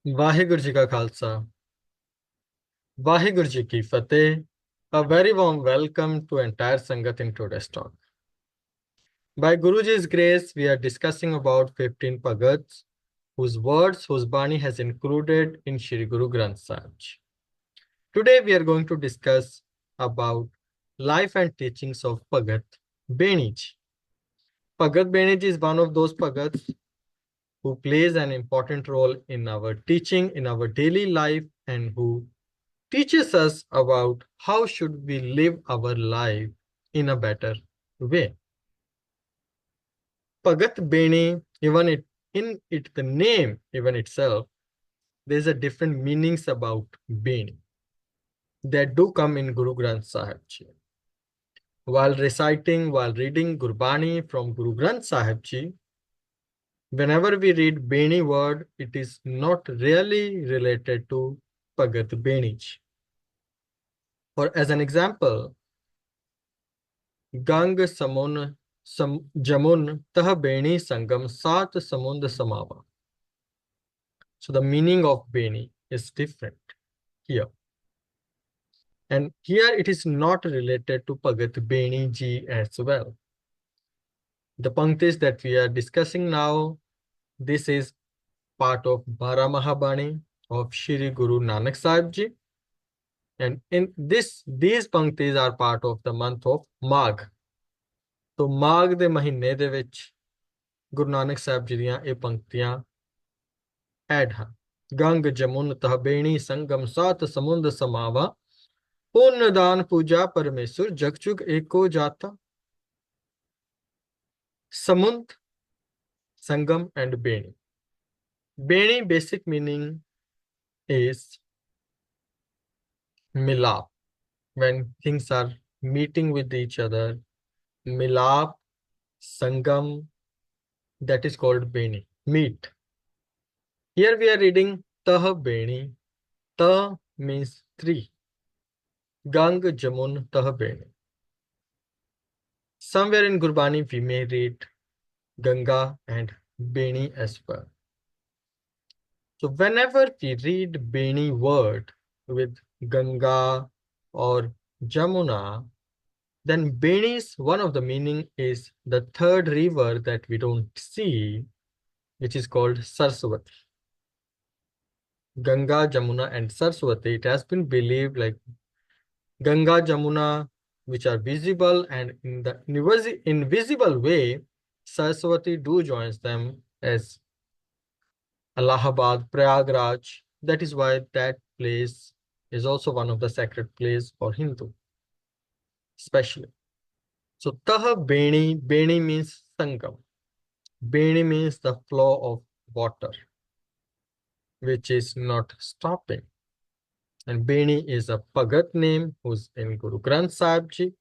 ਵਾਹਿਗੁਰੂ ਜੀ ਕਾ ਖਾਲਸਾ ਵਾਹਿਗੁਰੂ ਜੀ ਕੀ ਫਤਿਹ A very warm welcome to entire Sangat in today's talk. By Guruji's grace, we are discussing about 15 Bhagats whose words, whose Bani has included in Shri Guru Granth Sahib Ji. Today we are going to discuss about life and teachings of Bhagat Beni Ji. Bhagat Beni Ji is one of those Bhagats who plays an important role in our teaching, in our daily life, and who teaches us about how should we live our life in a better way. Bhagat Beni, the name even itself, there's a different meanings about Beni that do come in Guru Granth Sahib Ji. While reading Gurbani from Guru Granth Sahib Ji, whenever we read Beni word, it is not really related to Bhagat Beni Ji. For as an example, Gang Jamun Tah Beni Sangam Sat Samund Samava. So the meaning of Beni is different here. And here it is not related to Bhagat Beni Ji as well. The Panktis that we are discussing now, this is part of Bara Mahabani of Shri Guru Nanak Sahib Ji. And in these Panktis are part of the month of Magh. So Magh de mahine de vich Guru Nanak Sahib Ji ਦੀਆਂ ਇਹ ਪੰਕਤੀਆਂ add ਹਨ ਗੰਗ ਜਮੁਨ ਤਹ ਬੇਣੀ ਸੰਗਮ ਸਾਤ ਸਮੁੰਦ ਸਮਾਵਾ ਪੁੰਨ ਦਾਨ ਪੂਜਾ ਪਰਮੇਸ਼ਰ ਜਗਚੁਗ ਏਕੋ ਜਾਤਾ samund sangam and beni basic meaning is milap when things are meeting with each other milap sangam that is called beni meet. Here we are reading tah beni. Ta means three. Gang Jamun Tah Beni. Somewhere in Gurbani we may read Ganga and Beni as well. So whenever we read Beni word with Ganga or Jamuna, then Beni's one of the meaning is the third river that we don't see, which is called Saraswati. Ganga, Jamuna and Saraswati, it has been believed like Ganga, Jamuna, which are visible, and in the invisible way, Saraswati do joins them as Allahabad, Prayagraj. That is why that place is also one of the sacred places for Hindu, especially. So Tah Beni, Beni means Sangam. Beni means the flow of water, which is not stopping. And Beni is a Bhagat name who's in Guru Granth Sahib Ji.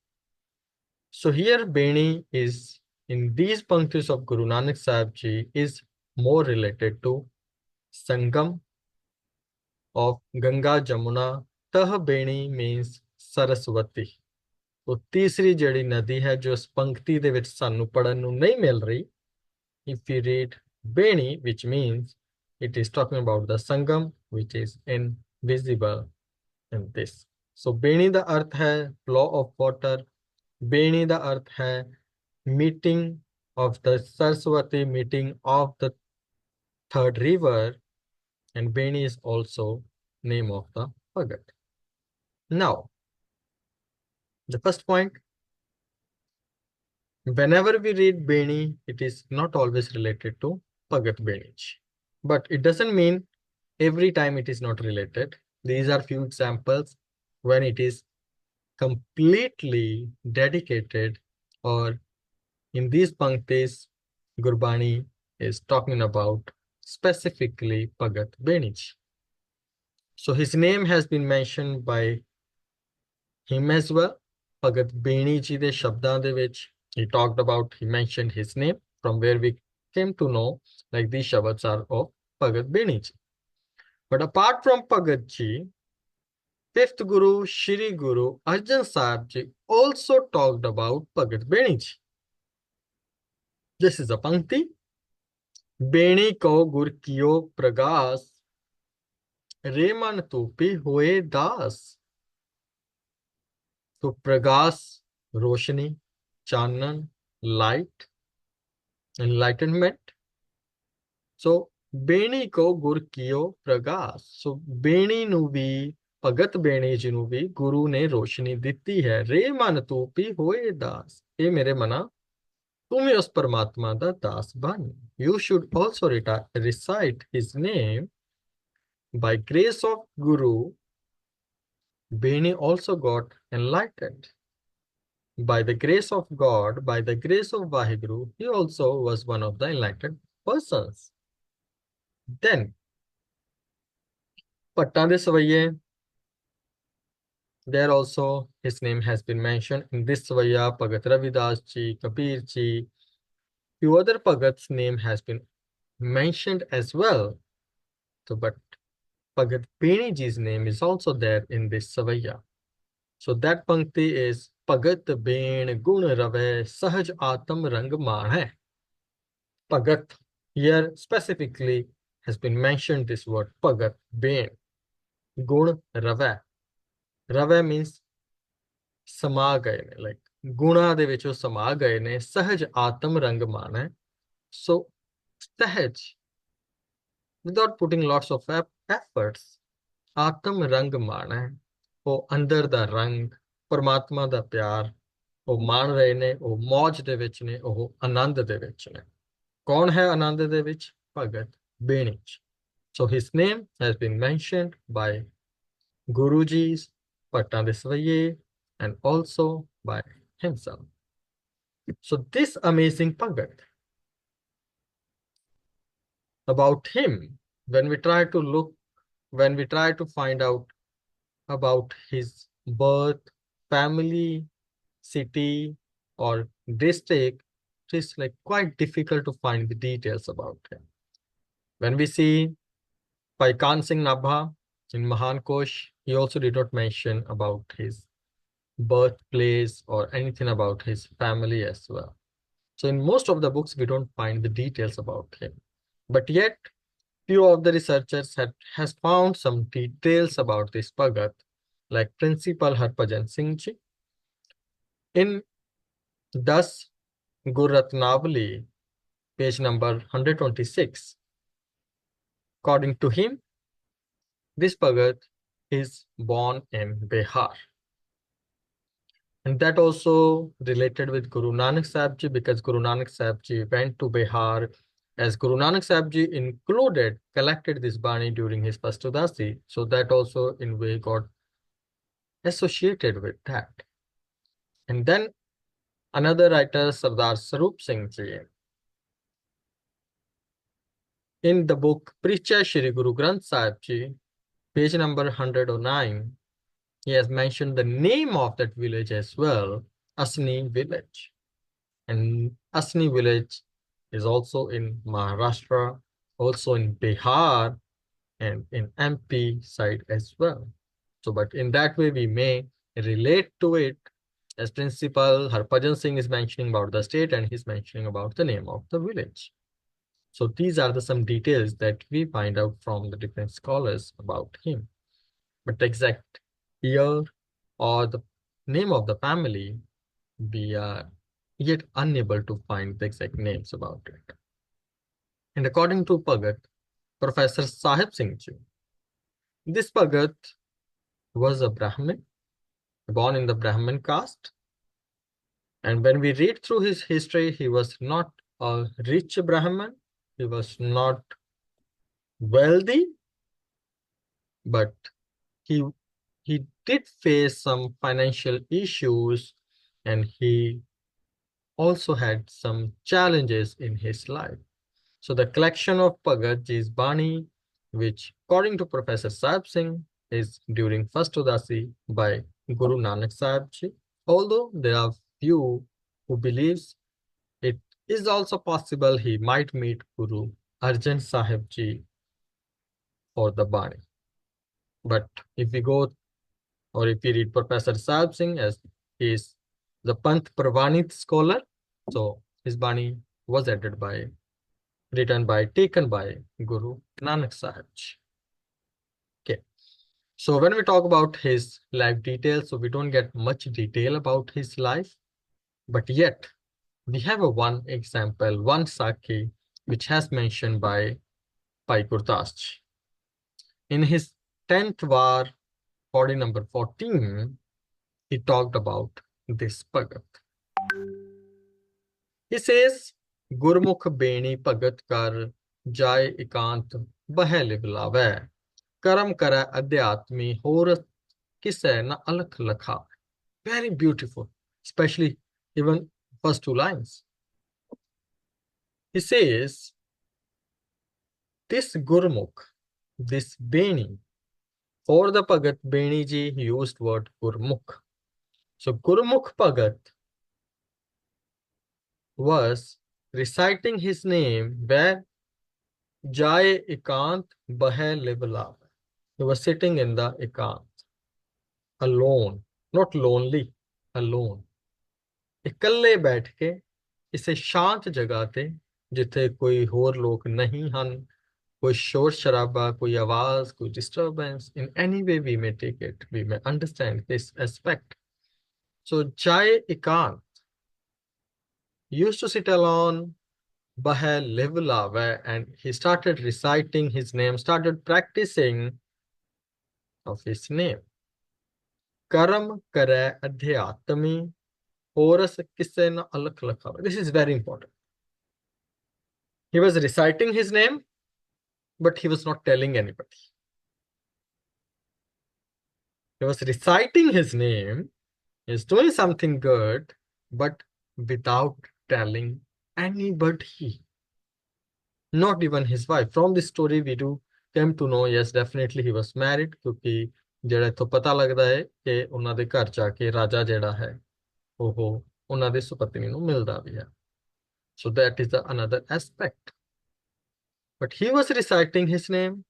So here Beni is in these punctures of Guru Nanak Sahib Ji is more related to Sangam of Ganga Jamuna. Tah Beni means Saraswati. तो तीसरी जड़ी नदी है जो इस पंक्ति ਦੇ ਵਿੱਚ ਸਾਨੂੰ ਪੜਨ ਨੂੰ ਨਹੀਂ ਮਿਲ ਰਹੀ. If we read Beni, which means it is talking about the Sangam, which is invisible in this. So Beni ਦਾ ਅਰਥ ਹੈ flow of water. Beni ਦਾ ਅਰਥ ਹੈ meeting of the Saraswati, meeting of the third river, and Beni is also name of the Bhagat. Now, the first point, whenever we read Beni, it is not always related to Bhagat Beni. But it doesn't mean every time it is not related. These are few examples when it is completely dedicated, or in these panktis, Gurbani is talking about specifically Bhagat Beni. So his name has been mentioned by him as well. Bhagat Beni Ji de Shabdan de vich, he talked about, he mentioned his name, from where we came to know like these Shabads are of Bhagat Beni Ji. But apart from Bhagat Ji, fifth Guru, Shri Guru Arjan Sahib Ji also talked about Bhagat Beni Ji. This is a pankti. Beni ko gur kiyo pragas, रे मन तूपी हुए दास। तो प्रकाश, रोशनी, Chanan, light, enlightenment. सो बेणी को गुर कियो प्रकाश। सो बेणी ਨੂੰ ਵੀ ਭਗਤ ਬੇਣੀ ਜੀ ਨੂੰ ਵੀ ਗੁਰੂ ਨੇ ਰੋਸ਼ਨੀ ਦਿੱਤੀ ਹੈ। ਰੇ ਮਨ ਤੂੰ ਵੀ ਹੋਏ ਦਾਸ, ਇਹ ਮੇਰੇ ਮਨਾ ਤੂੰ ਵੀ ਉਸ ਪਰਮਾਤਮਾ ਦਾ ਦਾਸ ਬਣ। You should also recite his name. By grace of Guru, Beni also got enlightened. By the grace of God, by the grace of Vaheguru, he also was one of the enlightened persons. Then, Pattan de Savaiye, there also his name has been mentioned. In this Savaiya, Bhagat Ravidas ji, Kabir ji, few other Bhagats' name has been mentioned as well. So, but Bhagat Beni ji's name is also there in this Savaiya. So that Pankti is Bhagat Ben Gun Rave Sahaj Atam Rang Mane. Bhagat here specifically has been mentioned this word Bhagat Ben Gun Rave. Rave means ਸਮਾ ਗਏ ਨੇ, like ਗੁਣਾ ਦੇ ਵਿੱਚ ਉਹ ਸਮਾ ਗਏ ਨੇ। ਸਹਜ ਆਤਮ ਰੰਗ ਮਾਨ ਹੈ। So ਸਹਿਜ, without putting lots of efforts, ਆਤਮ ਰੰਗ ਮਾਨ ਹੈ। ਉਹ ਅੰਦਰ ਦਾ ਰੰਗ, ਪਰਮਾਤਮਾ ਦਾ ਪਿਆਰ ਉਹ ਮਾਣ ਰਹੇ ਨੇ। ਉਹ ਮੌਜ ਦੇ ਵਿੱਚ ਨੇ, ਉਹ ਆਨੰਦ ਦੇ ਵਿੱਚ ਨੇ। ਕੌਣ ਹੈ ਆਨੰਦ ਦੇ ਵਿੱਚ? ਭਗਤ Beni. So his name has been mentioned by Guruji's, Pattan de Savaiye, and also by himself. So this amazing Bhagat, about him, when we try to find out about his birth, family, city, or district, it is like quite difficult to find the details about him. When we see Paikan Singh Nabha in Mahan Kosh, he also did not mention about his birthplace or anything about his family as well. So in most of the books, we don't find the details about him. But yet, few of the researchers has found some details about this Bhagat, like Principal Harbhajan Singh ji. In Das Gurratnavali, page number 126, according to him, this Bhagat is born in Bihar. And that also related with Guru Nanak Sahib Ji, because Guru Nanak Sahib Ji went to Bihar, as Guru Nanak Sahib Ji collected this Bani during his first Udasi. So that also in way got associated with that. And then another writer, Sardar Sarup Singh Ji, in the book Pricha Shri Guru Granth Sahib Ji, page number 109, he has mentioned the name of that village as well, Asni village. And Asni village is also in Maharashtra, also in Bihar, and in MP side as well. So, but in that way, we may relate to it, as Principal Harbhajan Singh is mentioning about the state and he's mentioning about the name of the village. So these are some details that we find out from the different scholars about him. But the exact year or the name of the family, we are yet unable to find the exact names about it. And according to Bhagat, Professor Sahib Singh Ji, this Bhagat was a Brahmin, born in the Brahmin caste. And when we read through his history, he was not a rich Brahmin, he was not wealthy, but he did face some financial issues, and he also had some challenges in his life. So the collection of Bhagat Ji's Bani, which according to Professor Sahib Singh, is during first Udasi by Guru Nanak Sahib Ji. Although there are few who believes it is also possible he might meet Guru Arjan Sahib Ji for the Bani. But if we go, or if we read Professor Sahib Singh, as he is the Panth Pravanit scholar, so his Bani was taken by Guru Nanak Sahib Ji. Okay. So when we talk about his life details, so we don't get much detail about his life, but yet we have a one example, one Sakhi, which has mentioned by Bhai Gurdas. In his 10th war, body number 14, he talked about this Bhagat. He says, Gurmukh Beni Bhagat Kar Jai Ikant Bahe Livlawe Karam Kara Adhyatmi Hor Kise Na Alakh Lakha. Very beautiful, especially even first two lines. He says, this Gurmukh, this Beni, for the Bhagat, Beni ji used word Gurmukh. So Gurmukh Bhagat was reciting his name where Jai Ekant Bahe Libla. He was sitting in the Ekant, alone, not lonely, alone. ਇਕੱਲੇ ਬੈਠ ਕੇ ਕਿਸੇ ਸ਼ਾਂਤ ਜਗ੍ਹਾ ਤੇ ਜਿੱਥੇ ਕੋਈ ਹੋਰ ਲੋਕ ਨਹੀਂ ਹਨ, ਕੋਈ ਸ਼ੋਰ ਸ਼ਰਾਬਾ, ਕੋਈ ਆਵਾਜ਼, ਕੋਈ disturbance. In any way we may take it, we may understand this aspect. So Jai Ekant used to sit alone, Bahe Livlave, and he started reciting his name, started practicing of his name. Karam kare adhyatami oras kisse na alakh lakhawe. This is very important. He was reciting his name, but he was not telling anybody. He was reciting his name, he is doing something good, but without telling anybody. Not even his wife. From this story, we do came to know, yes, definitely he was married, ਕਿਉਂਕਿ ਜਿਹੜਾ ਇਥੋਂ ਪਤਾ ਲੱਗਦਾ ਹੈ ਕਿ ਉਹਨਾਂ ਦੇ ਘਰ ਜਾ ਕੇ ਰਾਜਾ ਜਿਹੜਾ ਹੈ ਉਹ ਉਹਨਾਂ ਦੇ ਸੁਪਤਨੀ ਨੂੰ ਮਿਲਦਾ ਵੀ ਹੈ. So that is the another aspect. But he was reciting his name,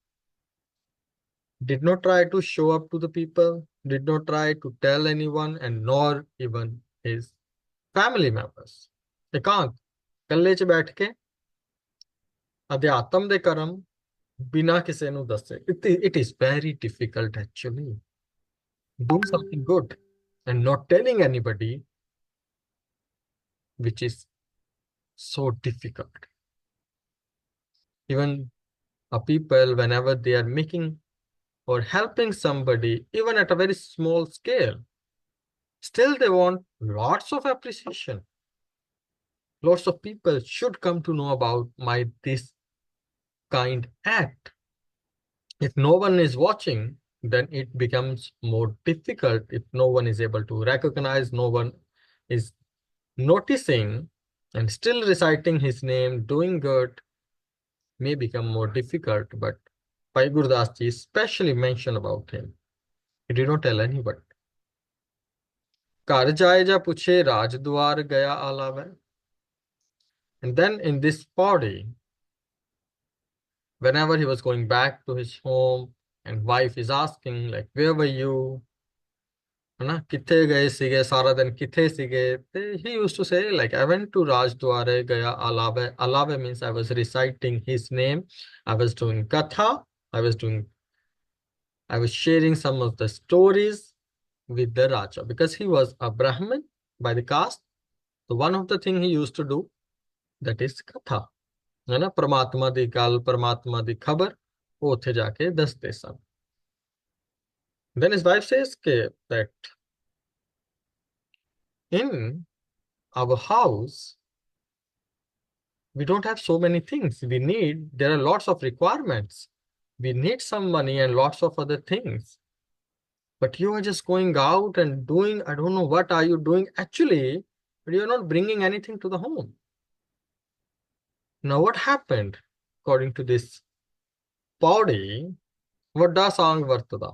did not try to show up to the people, did not try to tell anyone, and nor even his family members. ਇਕਾਂਤ ਇਕੱਲੇ 'ਚ ਬੈਠ ਕੇ ਅਧਿਆਤਮ ਦੇ ਕਰਮ ਬਿਨਾ ਕਿਸੇ ਨੂੰ ਦੱਸੇ. It is very difficult actually. Doing something good and not telling anybody, which is so difficult. Even people, whenever they are making or helping somebody, even at a very small scale, still they want lots of appreciation. Lots of people should come to know about my this kind act. If no one is watching, then it becomes more difficult. If no one is able to recognize, no one is noticing, and still reciting his name, doing good, may become more difficult. But Bhai Gurdas ji especially mentioned about him. He did not tell anybody. ਘਰ ਜਾਏ ਜਾਂ ਪੁੱਛੇ ਰਾਜ ਦੁਆਰ ਗਿਆ ਆਲਾਵੇ. And then in this body, whenever he was going back to his home and wife is asking like, where were you? है किथे गए सीगे सारा दिन किथे सीगे? He used to say like, I went to Rajdware gaya alave. Alave means I was reciting his name, I was doing katha, I was sharing some of the stories with the Raja, because he was a Brahmin by the caste. So one of the thing he used to do, that is katha. है ना, परमात्मा दी गल, परमात्मा दी खबर वो उत्थे जाके दसते सन. Then his wife says that in our house we don't have so many things. There are lots of requirements. We need some money and lots of other things. But you are just going out and doing, I don't know what are you doing actually, but you're not bringing anything to the home. Now what happened? According to this body, ਵੱਡਾ ਸਾਂਗ ਵਰਤਦਾ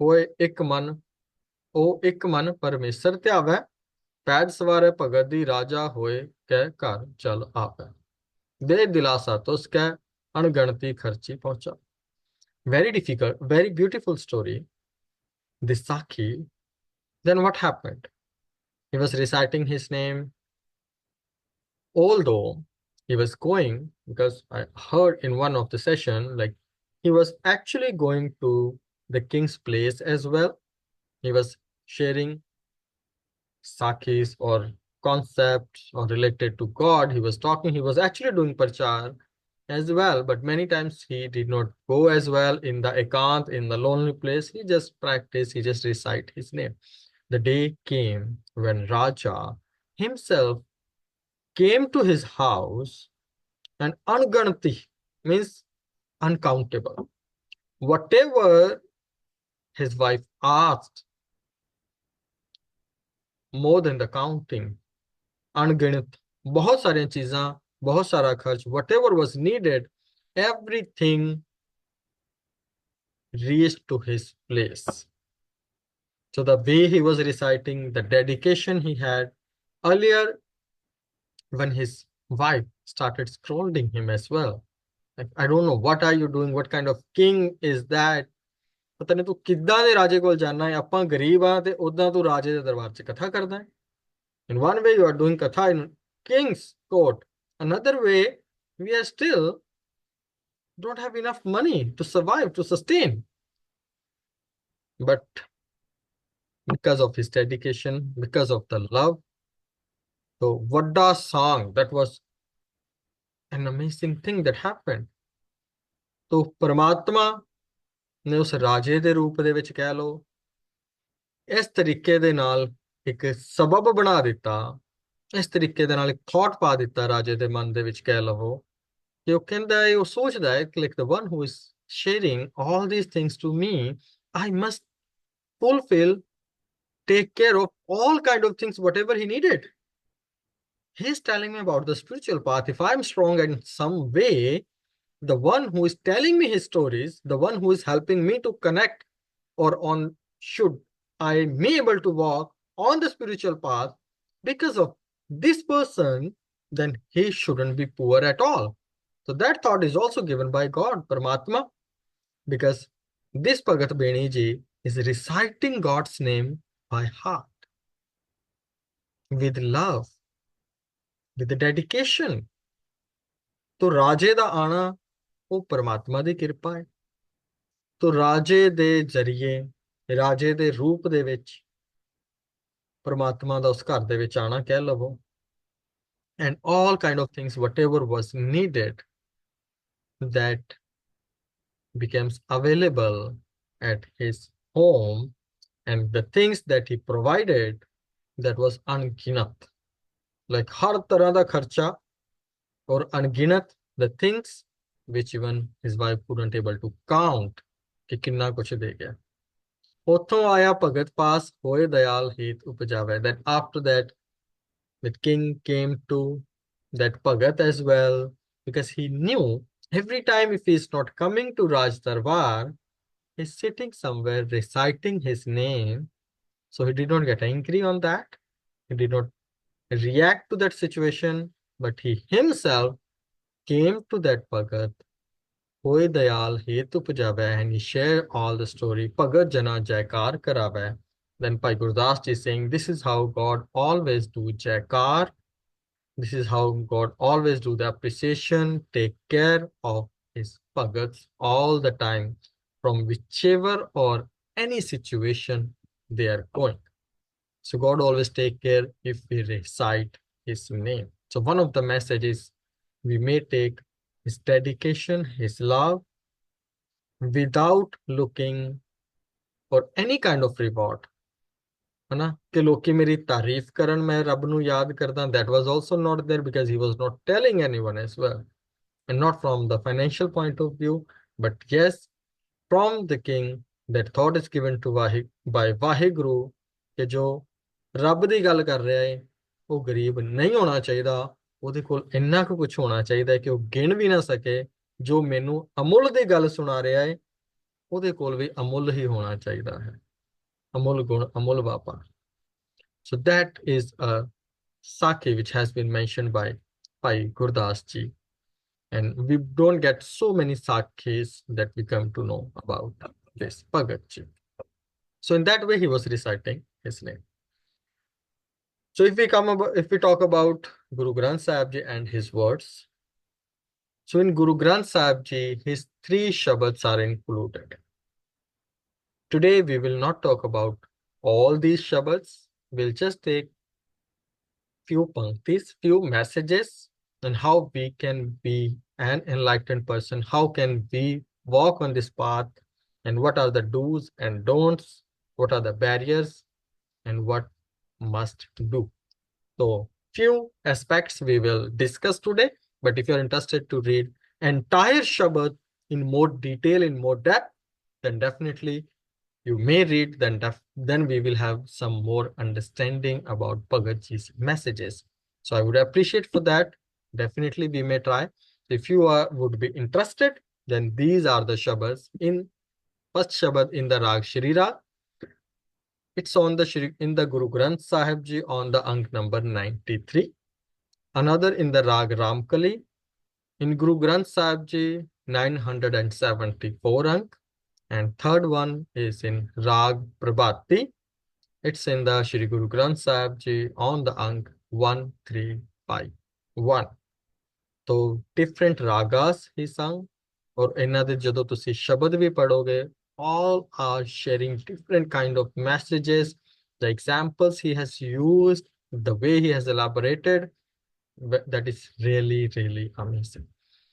ਹੋਏ ਇੱਕ ਮਨ, ਉਹ ਇੱਕ ਮਨ ਪਰਮੇਸ਼ਰ ਧਿਆਵੈ, ਪੈਜ ਸਵਾਰੇ ਭਗਤ ਦੀ ਰਾਜਾ ਹੋਏ ਕਹਿ ਘਰ ਚਲ ਆਵੈ, ਦੇ ਦਿਲਾਸਾ ਤੁਸ ਕਹਿ ਅਣਗਣਤੀ ਖਰਚੀ ਪਹੁੰਚਾ. Very difficult, very beautiful story, this Sakhi. Then what happened? He was reciting his name, although he was going, because I heard in one of the session, like he was actually going to the king's place as well. He was sharing sakhis or concepts or related to God. He was talking, he was actually doing prachar as well, but many times he did not go as well in the ekant, in the lonely place. He just practiced, he just recite his name. The day came when Raja himself came to his house, and Anganati means uncountable. Whatever his wife asked, more than the counting, अनगिनत, बहुत सारी चीज़ां, बहुत सारा खर्च, whatever was needed, everything reached to his place. So the way he was reciting, the dedication he had earlier, when his wife started scolding him as well, like, I don't know, what are you doing, what kind of king is that, ਪਤਾ ਨਹੀਂ ਤੂੰ ਕਿੱਦਾਂ ਦੇ ਰਾਜੇ ਕੋਲ ਜਾਣਾ ਹੈ, ਆਪਾਂ ਗਰੀਬ ਆ ਤੇ ਉਦਾਂ ਤੂੰ ਰਾਜੇ ਦੇ ਦਰਬਾਰ 'ਚ ਕਥਾ ਕਰਦਾ ਹੈ. In one way you are doing katha in king's court, another way we are still don't have enough money to survive, to sustain. But because of his dedication, because of the love, so Vadda song, that was an amazing thing that happened. तो परमात्मा ने उस राजे ਦੇ ਰੂਪ ਦੇ ਵਿੱਚ ਕਹਿ ਲੋ ਇਸ ਤਰੀਕੇ ਦੇ ਨਾਲ ਇੱਕ ਸਬਬ ਬਣਾ ਦਿੱਤਾ, ਇਸ ਤਰੀਕੇ ਦੇ ਨਾਲ ਇੱਕ ਥਾਟ ਪਾ ਦਿੱਤਾ ਰਾਜੇ ਦੇ ਮਨ ਦੇ ਵਿੱਚ ਕਹਿ ਲਵੋ ਕਿ ਉਹ ਕਹਿੰਦਾ ਹੈ, ਉਹ ਸੋਚਦਾ ਹੈ ਕਿ like the one who is sharing all these things to me, I must fulfill, take care of all kind of things, whatever he needed. He's telling me about the spiritual path. If I'm strong in some way, the one who is telling me his stories, the one who is helping me to connect, or on should I be able to walk on the spiritual path because of this person, then he shouldn't be poor at all. So that thought is also given by God, Paramatma, because this Bhagat Beni ji is reciting God's name by heart, with love, with dedication. तो राजे दा आना वो परमात्मा दी किरपा है. तो राजे दे जरिए, राजे दे रूप दे विच परमात्मा दा उस घर दे विच आना कह लवो, and all kind of things, whatever was needed, that becomes available at his home, and the things that he provided, that was unginat, like har tarah da kharcha, or unginat, the things which even his wife couldn't able to count कि किन्ना कुछ दे गया. उथों आया भगत पास होए दयाल हित उपजावे. Then after that, the king came to that Bhagat as well, because he knew every time if he is not coming to Raj Darbar, he's sitting somewhere reciting his name. So he did not get angry on that. He did not react to that situation, but he himself came to that Bhagat, Hoy Dayal Hetu Pujave, and he shared all the story. Bhagat Jana Jaikar Karave. Then Bhai Gurdas ji is saying, this is how God always do Jaikar. This is how God always do the appreciation, take care of his Bhagats all the time, from whichever or any situation they are going. So God always take care if we recite his name. So one of the messages, we may take his dedication, his love, without looking for any kind of reward. है ना कि लोग मेरी तारीफ करन मैं रब नु याद करदा, that was also not there, because he was not telling anyone as well, and not from the financial point of view, but yes, from the king, that thought is given to by Vaheguru कि जो रब दी गल कर रहा है वो गरीब नहीं होना चाहिए, ਉਹਦੇ ਕੋਲ ਇੰਨਾ ਕੁ ਕੁਝ ਹੋਣਾ ਚਾਹੀਦਾ ਕਿ ਉਹ ਗਿਣ ਵੀ ਨਾ ਸਕੇ, ਜੋ ਮੈਨੂੰ ਅਮੁੱਲ ਦੀ ਗੱਲ ਸੁਣਾ ਰਿਹਾ ਹੈ ਉਹਦੇ ਕੋਲ ਵੀ ਅਮੁੱਲ ਹੀ ਹੋਣਾ ਚਾਹੀਦਾ ਹੈ, ਅਮੁੱਲ ਗੁਣ ਅਮੁੱਲ ਵਪਾਰ. So that is a Sakhi which has been mentioned by Gurdas ji, and we don't get so many Sakhis that we come to know about this Bhagat ji. So in that way he was reciting his name. So if we talk about Guru Granth Sahib ji and his words, so in Guru Granth Sahib ji, his 3 shabads are included. Today we will not talk about all these shabads. We'll just take few panktis, few messages, and how we can be an enlightened person. How can we walk on this path, and what are the do's and don'ts? What are the barriers, and what must do? So, few aspects we will discuss today. But if you're interested to read entire Shabad in more detail, in more depth, then definitely you may read, then we will have some more understanding about Bhagatji's messages. So I would appreciate for that. Definitely we may try. If you would be interested, then these are the Shabads. In first Shabad in the Rag Shri Rag, it's on the in the Guru Granth Sahib Ji on the Ank number 93. Another in the Rag Ramkali in Guru Granth Sahib Ji 974 Ank. And third one is in Rag Prabhati. It's in the Shri Guru Granth Sahib Ji on the Ank 1351. So different ragas he sung, or another jado tusi shabad bhi padhoge, all are sharing different kind of messages, the examples he has used, the way he has elaborated, that is really, really amazing.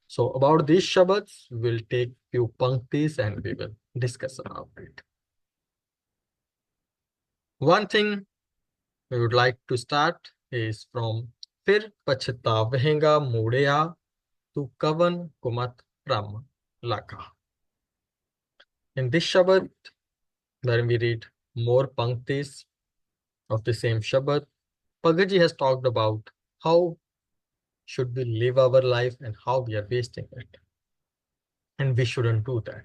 So about these shabads, we'll take few panktis and we will discuss about it. One thing we would like to start is from Fir Pachhtavehenga Mudeya Tu Kavan Kumat Pram Laka. In this Shabad, where we read more panktis of the same Shabad, Bhagats has talked about how should we live our life and how we are wasting it. And we shouldn't do that.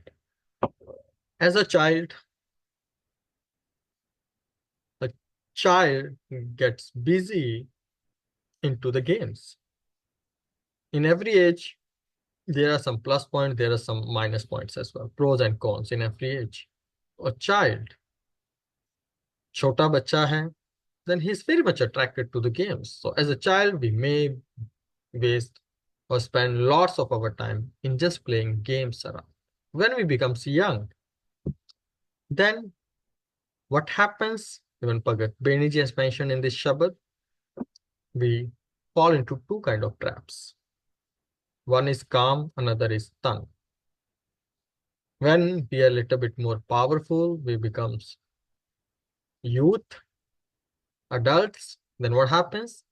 As a child gets busy into the games. In every age, there are some plus points, there are some minus points as well, pros and cons in every age. A child, chota bacha hai, then he's very much attracted to the games. So as a child, we may waste or spend lots of our time in just playing games around. When we become young, then what happens? Even Bhagat Beni has mentioned in this Shabad, we fall into two kind of traps. One is calm, another is tan. When we are a little bit more powerful, we become youth, adults, then what happens?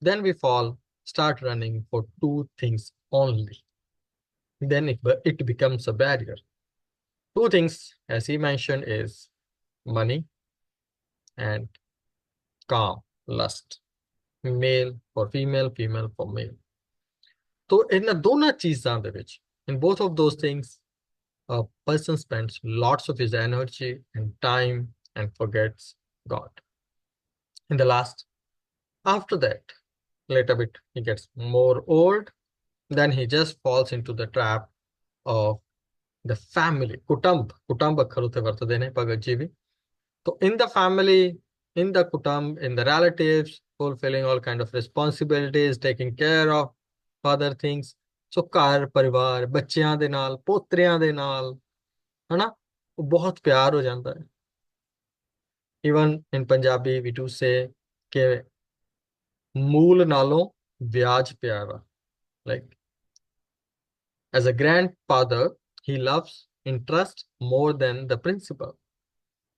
Then we start running for two things only. Then it becomes a barrier. Two things, as he mentioned, is money and calm, lust. Male for female, female for male. So in in both of those things, a person spends lots of his energy and time and forgets God. In the last, after that, little bit he gets more old, then he just falls into the trap of the family. Kutumb अक्खर उते वरतदे ने भगत जी भी. So in the family, in the kutumb, in the relatives, fulfilling all kind of responsibilities, taking care of other things. So ਘਰ ਪਰਿਵਾਰ ਬੱਚਿਆਂ ਦੇ ਨਾਲ ਪੋਤਰਿਆਂ ਦੇ ਨਾਲ ਹਨਾ ਉਹ ਬਹੁਤ ਪਿਆਰ ਹੋ ਜਾਂਦਾ ਹੈ. Even in Punjabi we do say ਕਿ ਮੂਲ ਨਾਲੋਂ ਵਿਆਜ ਪਿਆਰਾ. Like as a grandfather, he loves interest more than the principal.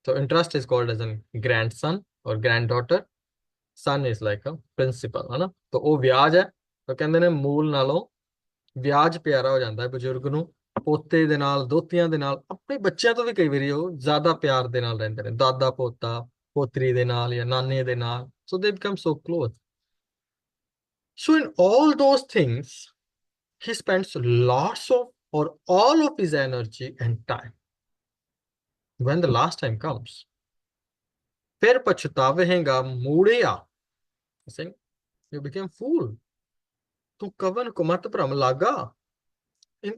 So interest is called as a grandson or granddaughter. Son is like a principal, है ना? तो ਉਹ ਵਿਆਜ ਹੈ, तो ਕਹਿੰਦੇ ਨੇ ਮੂਲ ਨਾਲੋਂ ਵਿਆਜ ਪਿਆਰਾ ਹੋ ਜਾਂਦਾ ਹੈ ਬਜ਼ੁਰਗ ਨੂੰ ਪੋਤੇ ਦੇ ਨਾਲ ਦੋਤੀਆਂ ਦੇ ਨਾਲ ਆਪਣੇ ਬੱਚਿਆਂ ਤੋਂ ਵੀ ਕਈ ਵਾਰੀ ਉਹ ਜ਼ਿਆਦਾ ਪਿਆਰ ਦੇ ਨਾਲ ਰਹਿੰਦੇ ਨੇ ਦਾਦਾ ਪੋਤਾ ਪੋਤਰੀ ਦੇ ਨਾਲ ਜਾਂ ਨਾਨੇ ਦੇ ਨਾਲ so they become so close. So in all those things he spends lots of or all of his energy and time. When the last time comes, फिर पछतावेगा मूढ़िया, saying you became fool. तू कवन को मत भ्रम लागा. In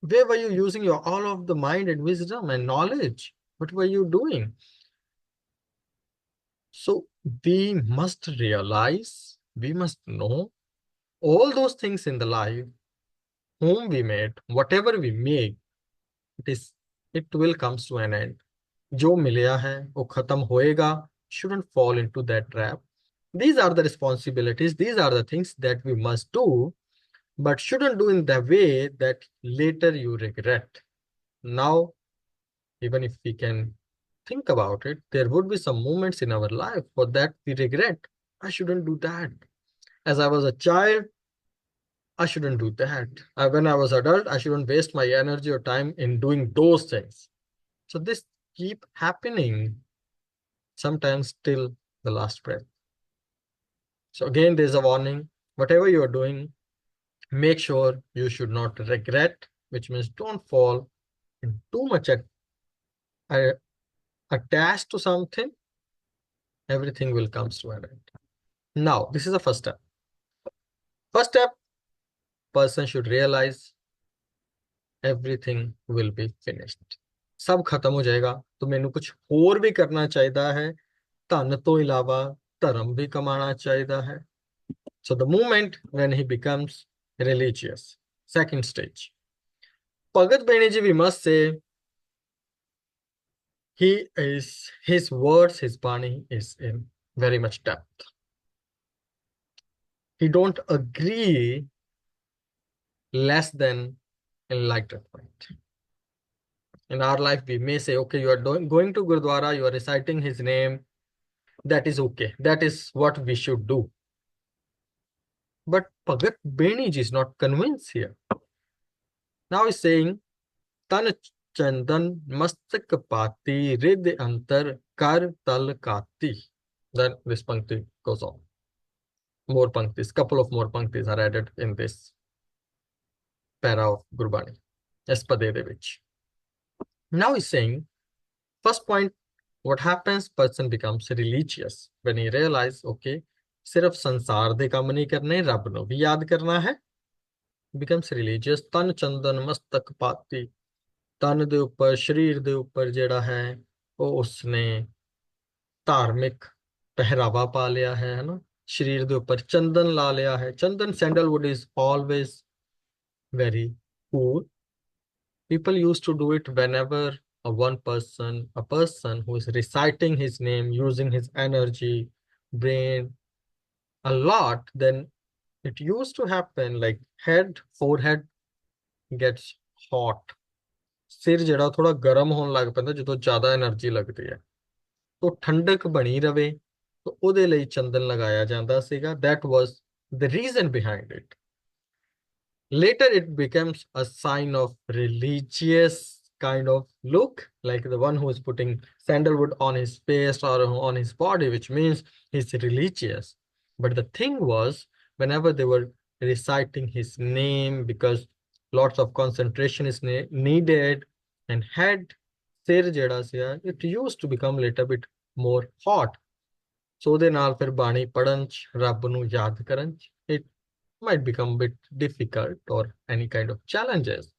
where were you using your all of the mind and wisdom and knowledge? What were you doing? So we must realize, we must know all those things in the life, whom we met, whatever we make, it will come to an end. जो मिलया है वो खत्म होएगा. Shouldn't fall into that trap. These are the responsibilities, these are the things that we must do, but shouldn't do in the way that later you regret. Now, even if we can think about it, there would be some moments in our life for that we regret. I shouldn't do that. As I was a child, I shouldn't do that. When I was adult, I shouldn't waste my energy or time in doing those things. So this keep happening sometimes till the last breath. So again, there's a warning. Whatever you're doing, make sure you should not regret, which means don't fall in too much uh, attached to something. Everything will come to an end. Now, this is the first step. First step, person should realize everything will be finished. सब खत्म हो जाएगा तो मैंने कुछ और भी करना चाहिए है. धन तो इलावा धर्म भी कमाना चाहिए है. So the moment when he becomes religious, second stage. Bhagat Beni ji, we must say, his words, his bani is in very much depth. He don't agree less than enlightenment. In our life, we may say, okay, you are going to Gurdwara, you are reciting his name. That is okay. That is what we should do. But Bhagat Beni ji is not convinced here. Now he's saying, Tan Chandan Mastak Pati Rid Antar Kar Tal Kati. Then this pankti goes on. More panktis, couple of more panktis are added in this para of Gurbani. Espade de vich. Now he's saying, first point, what happens? Person becomes religious when he realize, okay, सिर्फ संसार दे काम नहीं करने, रब no भी याद करना है. Becomes religious. तन चंदन मस्तक पाती. तन दे ऊपर, शरीर दे ऊपर जेड़ा है वो उसने धार्मिक पहरावा पा लिया है ना. शरीर दे ऊपर चंदन ला लिया है. Chandan sandalwood is always very cool. People used to do it whenever a person who is reciting his name, using his energy, brain a lot, then it used to happen like forehead gets hot. सिर ਜਿਹੜਾ ਥੋੜਾ ਗਰਮ ਹੋਣ ਲੱਗ ਪੈਂਦਾ ਜਦੋਂ ਜ਼ਿਆਦਾ energy ਲੱਗਦੀ ਹੈ तो ठंडक बनी रवे तो ਉਹਦੇ ਲਈ ਚੰਦਨ ਲਗਾਇਆ ਜਾਂਦਾ ਸੀਗਾ. That was the reason behind it. Later, it becomes a sign of religious kind of look, like the one who is putting sandalwood on his face or on his body, which means he's religious. But the thing was, whenever they were reciting his name, because lots of concentration is needed, and head, sir ਜਿਹੜਾ ਸੀਗਾ, it used to become a little bit more hot. So ਉਹਦੇ ਨਾਲ ਫਿਰ ਬਾਣੀ ਪੜਨ ਚ, ਰੱਬ ਨੂੰ ਯਾਦ ਕਰਨ ਚ, it might become a bit difficult or any kind of challenges.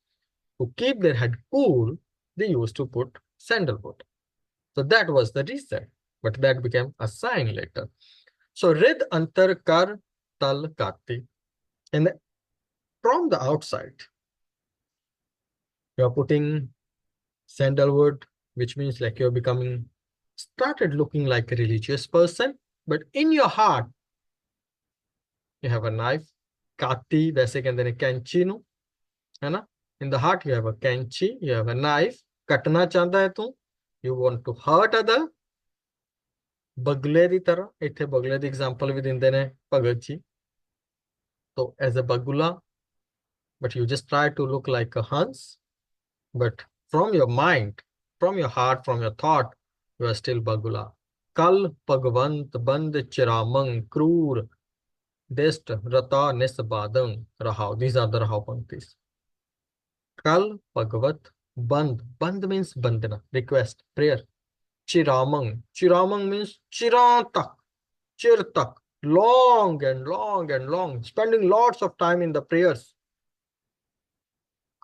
To keep their head cool, they used to put sandalwood. So that was the reason, but that became a sign later. So Rid Antar Kar Tal Kati. And from the outside, you are putting sandalwood, which means like you're becoming, started looking like a religious person, but in your heart, you have a knife. Kati, वैसे कहते हैं कैंची नु, है ना. In the heart you have a कैंची, you have a knife. कटना चाहता है तू, you want to hurt other. बगले ਦੀ तरह, ਇੱਥੇ ਬਗਲੇ ਦੀ एग्जांपल भी ਦਿੰਦੇ ਨੇ Bhagat ji. So as a bagula, but you just try to look like a Hans, but from your mind, from your heart, from your thought, you are still bagula. Kal Pagwant Band Chiramang Krur Dest Rata Nisbadang Rahau. These are the Rahau Panktis. Kal Bhagavat Band. Band means bandana, request, prayer. Chiramang. Chiramang means chirantak, chirtak. Long and long and long. Spending lots of time in the prayers.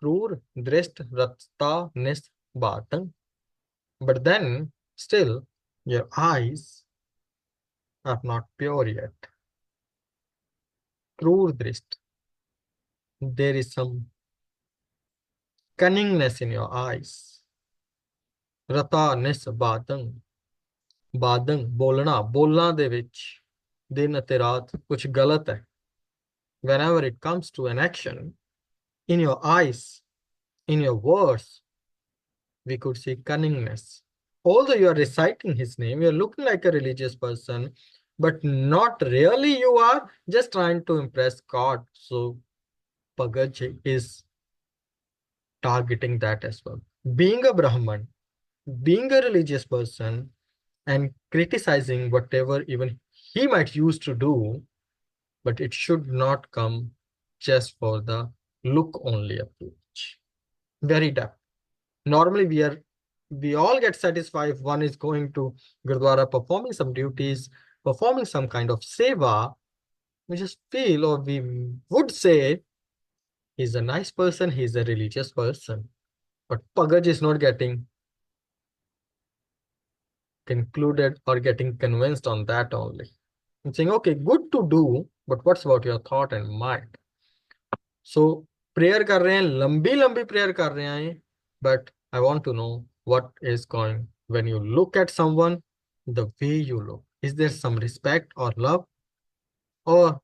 Krur Drist Ratsta Nis Batang. But then, still, your eyes are not pure yet. Krur Drist. There is some cunningness in your eyes. ਰਤਾ ਨਿਸ ਬਾਦੰ ਬਾਦੰ ਬੋਲਣਾ ਬੋਲਾਂ ਦੇ ਵਿੱਚ ਦਿਨ ਅਤੇ ਰਾਤ ਕੁਝ ਗਲਤ ਹੈ। Whenever it comes to an action, in your eyes, in your words, we could see cunningness. Although you are reciting his name, you're looking like a religious person, but not really. You are just trying to impress God. So Bhagat is targeting that as well. Being a Brahman, being a religious person, and criticizing whatever even he might used to do, but it should not come just for the look only approach. Very depth. Normally we all get satisfied if one is going to Gurdwara performing some duties, performing some kind of seva. We just feel, or we would say, he's a nice person, he's a religious person. But Bhagat is not getting concluded or getting convinced on that only. I'm saying, okay, good to do, but what's about your thought and mind? So prayer कर रहे हैं, लंबी लंबी prayer कर रहे हैं, but I want to know what is going when you look at someone, the way you look. Is there some respect or love, or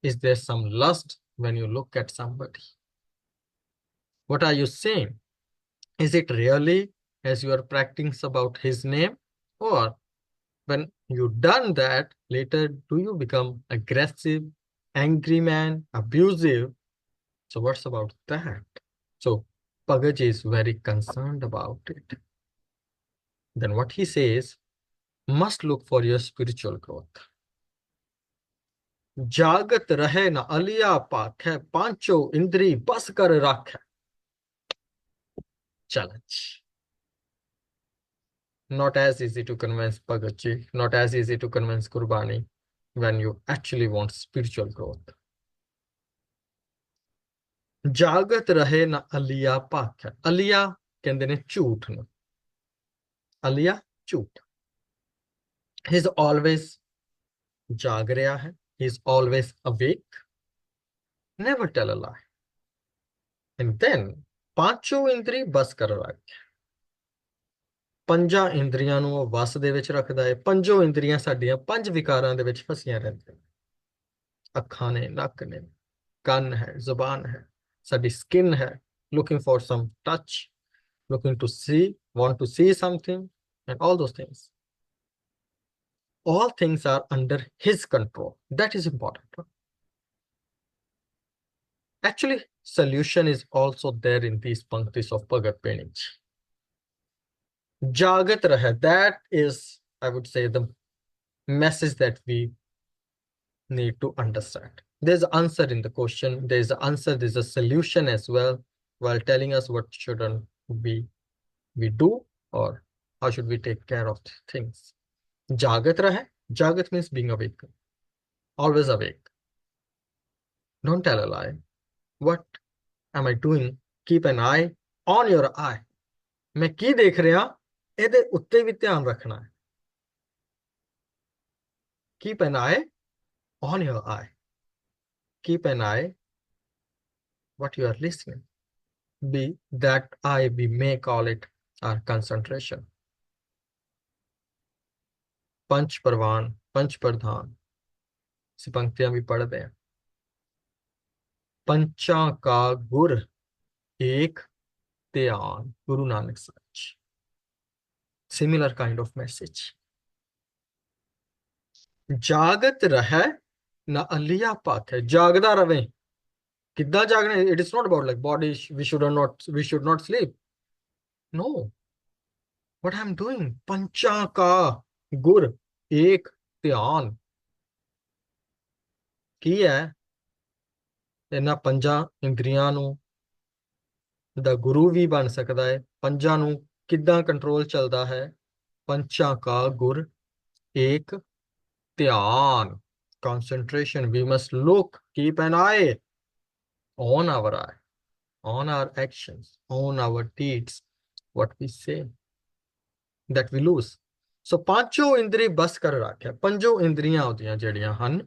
is there some lust when you look at somebody? What are you saying? Is it really as you are practicing about his name, or when you done that, later do you become aggressive, angry man, abusive? So what's about that? So Bhagat is very concerned about it. Then what he says, must look for your spiritual growth. जागत रहे न अलिया पाखे पांचों इंद्री बस कर राखे. Challenge. Not as easy to convince Bhagat ji, not as easy to convince Gurbani when you actually want spiritual growth. जागत रहे न अलिया पाखे. अलिया कहते ने झूठ ਨੂੰ. अलिया झूठ. He's always जाग रहा है. He's always awake. Never tell a lie. And then ਪਾਂਚੋਂ ਇੰਦਰੀ ਬਸ ਕਰ ਰੱਖੇ. ਪੰਜਾਂ ਇੰਦਰੀਆਂ ਨੂੰ ਉਹ ਵਸ ਦੇ ਵਿੱਚ ਰੱਖਦਾ ਹੈ. ਪੰਜੋ ਇੰਦਰੀਆਂ ਸਾਡੀਆਂ ਪੰਜ ਵਿਕਾਰਾਂ ਦੇ ਵਿੱਚ ਫਸੀਆਂ ਰਹਿੰਦੀਆਂ. ਅੱਖਾਂ ਨੇ, ਨੱਕ ਨੇ, ਕੰਨ ਹੈ, ਜ਼ੁਬਾਨ ਹੈ, ਸਾਡੀ ਸਕਿਨ ਹੈ, looking for some touch, looking to see, want to see something, and all those things. All things are under his control. That is important. Actually, solution is also there in these panktis of Bhagat Beni. Jagat rahe. That is, I would say, the message that we need to understand. There's an answer in the question. There's an answer. There's a solution as well, while telling us what shouldn't we do, or how should we take care of things. Jagat rahe. Jagat means being awake. Always awake. Don't tell a lie. What am I doing? Keep an eye on your eye. मैं की देख रहा ਇਹਦੇ ਉੱਤੇ ਵੀ ਧਿਆਨ ਰੱਖਣਾ ਹੈ. Keep an eye on your eye. Keep an eye what you are listening. Be that eye, we may call it our concentration. पंच परवान, पंच प्रधान, इस पंक्तियां भी पढ़ते हैं. पंचा का गुर एक ध्यान. गुरु नानक सच. Similar kind of message. जागत रहे ना अलिया पाक है. जागदा रवे. कितना जागना? It is not about like body. We should not sleep. No. What I'm doing? पंचा का गुर एक ध्यान. ਕੀ ਹੈ? ਇਹਨਾਂ ਪੰਜਾਂ ਇੰਦਰੀਆਂ ਨੂੰ ਦਾ ਗੁਰੂ ਵੀ ਬਣ ਸਕਦਾ ਹੈ. ਪੰਜਾਂ ਨੂੰ ਕਿੱਦਾਂ ਕੰਟਰੋਲ ਚੱਲਦਾ ਹੈ? ਪੰਚਾਂ ਕਾ ਗੁਰ ਇੱਕ ਧਿਆਨ. Concentration. We must look, keep an eye on our eye, on our actions, on our deeds, what we say, that we lose. So ਪਾਂਚੋਂ ਇੰਦਰੀ ਬਸ ਕਰ ਰੱਖਿਆ. ਪੰਜੋ ਇੰਦਰੀਆਂ ਉਹਦੀਆਂ ਜਿਹੜੀਆਂ ਹਨ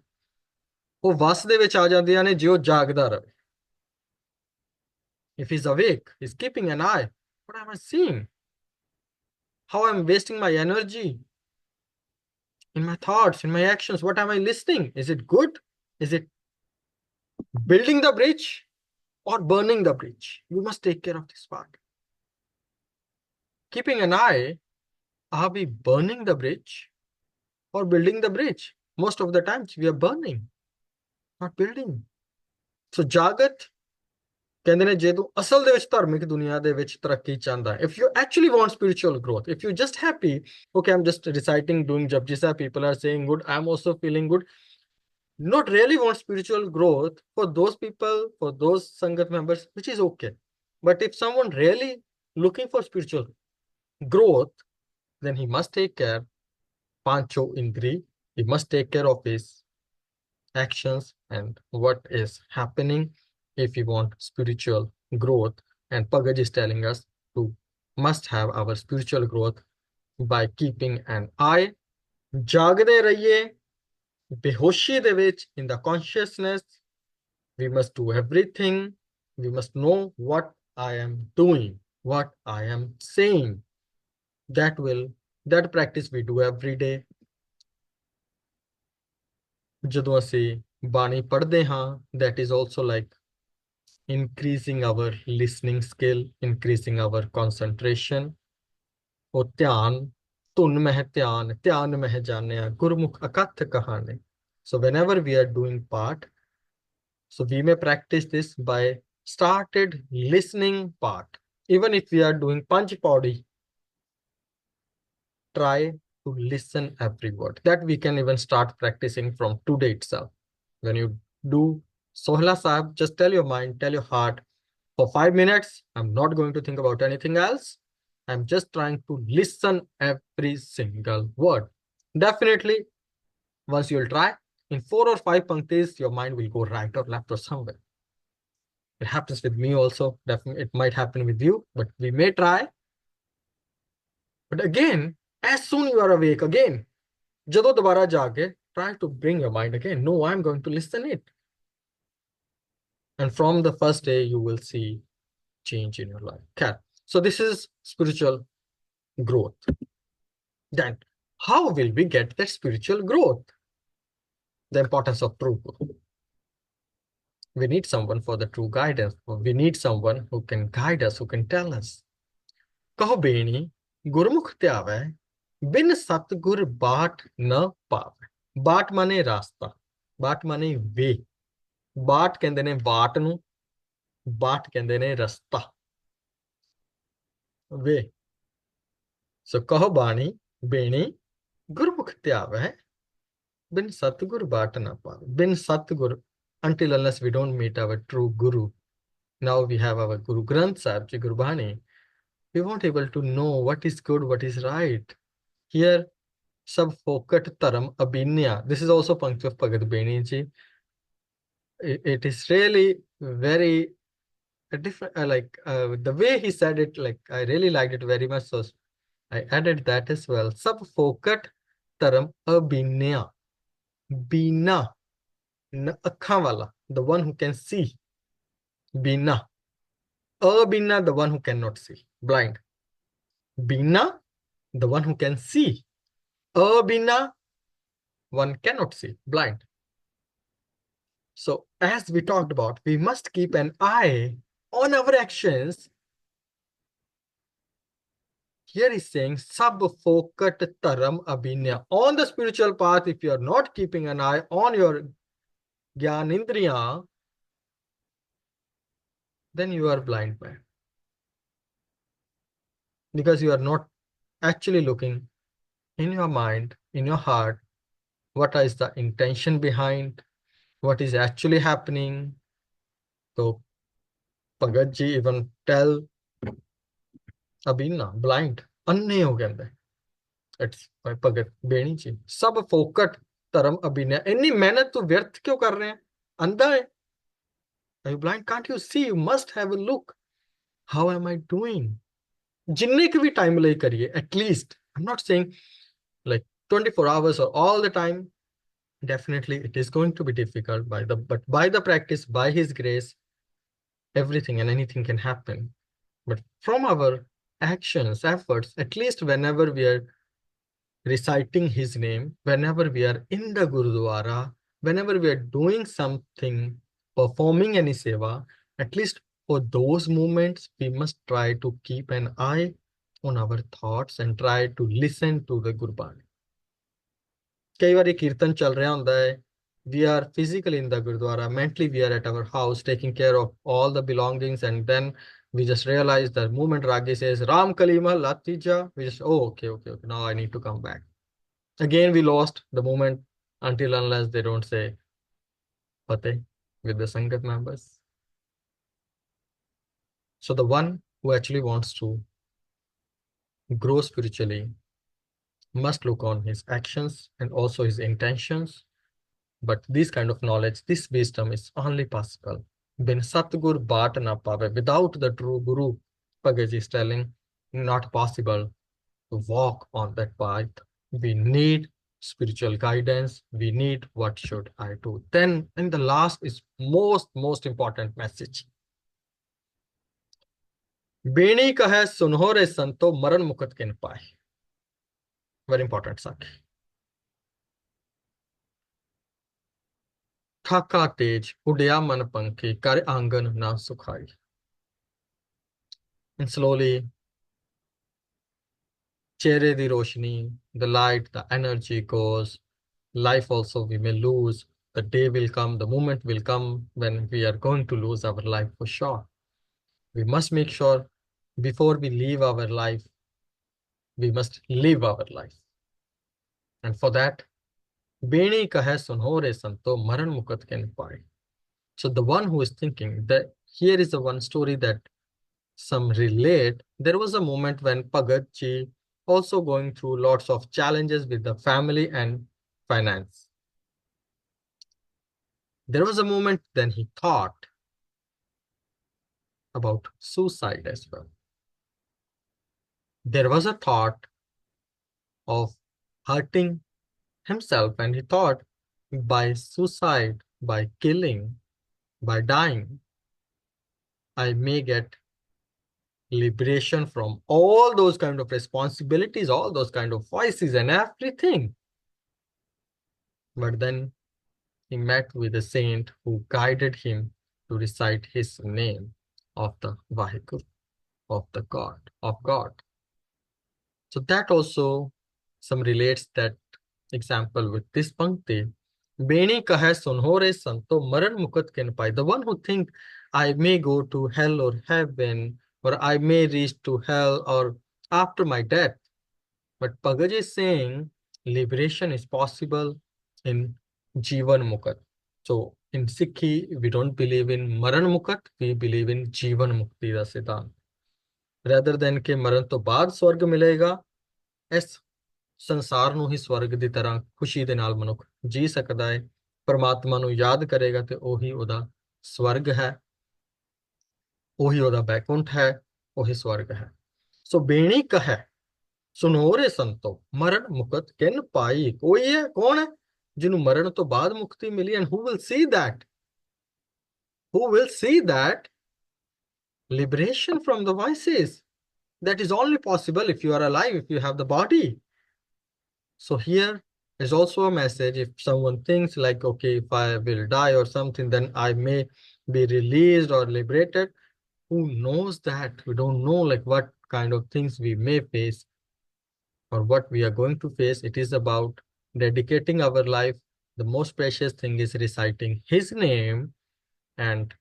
ਉਹ ਵਸ ਦੇ ਵਿੱਚ ਆ ਜਾਂਦੀਆਂ ਨੇ ਜੇ ਉਹ ਜਾਗਦਾ ਰਹੇ. If he's awake, he's keeping an eye. What am I seeing? how I'm wasting my energy in my thoughts, in my actions. What am I listening? Is it good? Is it building the bridge or burning the bridge? You must take care of this part. Keeping an eye, are we burning the bridge or building the bridge? Most of the times we are burning, not building. So Jagat ਕਹਿੰਦੇ ਨੇ ਜੇ ਤੂੰ ਅਸਲ ਦੇ ਵਿੱਚ ਧਾਰਮਿਕ ਦੁਨੀਆ ਦੇ ਵਿੱਚ ਤਰੱਕੀ ਚਾਹੁੰਦਾ if you actually want spiritual growth, if you're just happy, okay, I'm just reciting, doing japji sahib, people are saying good, I'm also feeling good, not really want spiritual growth, for those people, for those sangat members, which is okay. But if someone really looking for spiritual growth, then he must take care pancho indri, he must take care of his actions and what is happening if we want spiritual growth. And Bhagat is telling us to must have our spiritual growth by keeping an eye, jagde rahiye, behoshi de vich, in the consciousness. We must do everything. We must know what I am doing, what I am saying. That practice we do every day. ਜਦੋਂ ਅਸੀਂ ਬਾਣੀ ਪੜ੍ਹਦੇ ਹਾਂ, that is also like increasing our listening skill, increasing our concentration. ਉਹ ਧਿਆਨ ਧੁਨ ਮਹਿ ਧਿਆਨ ਧਿਆਨ ਮਹਿ ਜਾਣਿਆ ਗੁਰਮੁਖ ਅਕਥ ਕਹਾਣੇ. So whenever we are doing part, so we may practice this by started listening part. Even if we are doing Panch Paudi, try to listen every word. That we can even start practicing from today itself. When you do Sohla Sahib, just tell your mind, tell your heart, for 5 minutes, I'm not going to think about anything else. I'm just trying to listen every single word. Definitely, once you'll try, in 4 or 5 panktis, your mind will go right or left or somewhere. It happens with me also. Definitely, it might happen with you, but we may try. But again, as soon you are awake again, ਜਦੋਂ ਦੁਬਾਰਾ ਜਾਗੇ, try to bring your mind again. No, I'm going to listen it. And from the first day, you will see change in your life. Okay. So this is spiritual growth. Then, how will we get that spiritual growth? The importance of true guru. We need someone for the true guidance. We need someone who can guide us, who can tell us. ਕਹੋ ਬੇਣੀ ਗੁਰਮੁਖ ਧਿਆਵੈ ਬਿਨ ਸਤਿਗੁਰ ਬਾਟ ਨ ਪਾਵੈ. ਬਾਟ ਮਾਨੇ ਰਾਸਤਾ, ਬਾਟ ਮਾਨੇ ਵੇ. ਬਾਟ ਕਹਿੰਦੇ ਨੇ ਬਾਟ ਨੂੰ, ਬਾਟ ਕਹਿੰਦੇ ਨੇ ਰਸਤਾ, ਵੇ. ਸੋ ਕਹੋ ਬਾਣੀ ਬੇਣੀ ਗੁਰਮੁਖ ਧਿਆਵੈ ਬਿਨ ਸਤਿਗੁਰ ਬਾਟ ਨ ਪਾਵੈ. ਬਿਨ ਸਤਿਗੁਰ, until unless we don't meet our true guru. Now we have our Guru Granth Sahib Ji Gurbani. We won't able to know what is good, what is right. Here, sab fokat taram abinya. This is also Pankti of Bhagat Beni Ji. It is really very different. The way he said it, like I really liked it very much. So I added that as well. Sab fokat taram abinya. Bina, akhan wala, the one who can see. Bina. Abina, the one who cannot see, blind. Bina, the one who can see. Abina, one cannot see, blind. So as we talked about, we must keep an eye on our actions. Here is saying, sab fokat taram abinya. On the spiritual path, if you are not keeping an eye on your gyan indriya, then you are blind man. Because you are not actually looking in your mind, in your heart, what is the intention behind, what is actually happening. So Bhagat Ji even tell Abhinna, blind, anne ho gaya. It's by Bhagat Beni Ji. Sab fokat taram abhinna. Any mehnat to vyarth kyun kar rahe hain? Andha hai. Are you blind? Can't you see? You must have a look. How am I doing? जिन्ने के भी time ले करिए, at least. I'm not saying like 24 hours or all the time. Definitely it is going to be difficult, but by the practice, by his grace, everything and anything can happen. But from our actions, efforts, at least whenever we are reciting his name, whenever we are in the Gurdwara, whenever we are doing something, performing any seva, at least for those moments, we must try to keep an eye on our thoughts and try to listen to the Gurbani. कई बार कीर्तन चल रहा होता है, we are physically in the Gurdwara, mentally we are at our house taking care of all the belongings, and then we just realize the moment Ragi says Ram Kalima Latija, we just, oh, okay, now I need to come back. Again, we lost the moment until unless they don't say Fateh with the Sangat members. So the one who actually wants to grow spiritually must look on his actions and also his intentions. But this kind of knowledge, this wisdom is only possible when Satgur Bhat na pave. Without the true Guru, Bhagaji is telling, not possible to walk on that path. We need spiritual guidance. We need what should I do. Then, and the last is most important message. Beni kahe sunho re santo maran mukat kin pae. Very important sakhi. Thaka tej udya man pankhi kar angan na sukhai. And slowly, chehre di roshni, the light, the energy goes. Life also we may lose. The day will come, the moment will come when we are going to lose our life for sure. We must make sure before we leave our life, we must live our life. And for that, Beni kahe sunhore santo maran mukat ken pae. So the one who is thinking that here is the one story that some relate. There was a moment when Bhagat ji also going through lots of challenges with the family and finance. There was a moment then he thought about suicide as well. There was a thought of hurting himself, and he thought by suicide, by killing, by dying, I may get liberation from all those kind of responsibilities, all those kind of voices and everything. But then he met with a saint who guided him to recite his name of the Vaheguru, of the God. So that also some relates that example with this pankti. Beni kahe sunhore santo maran mukat ken pai. The one who think I may go to hell or heaven, or I may reach to hell or after my death. But Bhagaji is saying liberation is possible in Jivan Mukat. So in Sikhi, we don't believe in Maran Mukat, we believe in Jivan Mukti da Siddhant. Rather than ke maran to baad swarg milega, ਇਸ ਸੰਸਾਰ ਨੂੰ ਹੀ ਸਵਰਗ ਦੀ ਤਰ੍ਹਾਂ ਖੁਸ਼ੀ ਦੇ ਨਾਲ ਮਨੁੱਖ ਜੀ ਸਕਦਾ ਹੈ। ਪਰਮਾਤਮਾ ਨੂੰ ਯਾਦ ਕਰੇਗਾ ਤੇ ਉਹੀ ਉਹਦਾ ਸਵਰਗ ਹੈ, ਉਹੀ ਉਹਦਾ ਬੈਕੁੰਠ ਹੈ, ਉਹੀ ਸਵਰਗ ਹੈ। ਸੋ ਬੇਣੀ ਕਹੈ ਸੁਨੋਰੇ ਸੰਤੋ ਮਰਨ ਮੁਕਤ ਕਿਨ ਪਾਈ। ਕੋਈ ਹੈ, ਕੌਣ ਹੈ ਜਿਹਨੂੰ ਮਰਨ ਤੋਂ ਬਾਅਦ ਮੁਕਤੀ ਮਿਲੀ? And who will see that liberation from the vices. That is only possible if you are alive, if you have the body. So here is also a message. If someone thinks like, okay, if I will die or something, then I may be released or liberated. Who knows that? We don't know like what kind of things we may face or what we are going to face. It is about dedicating our life. The most precious thing is reciting his name and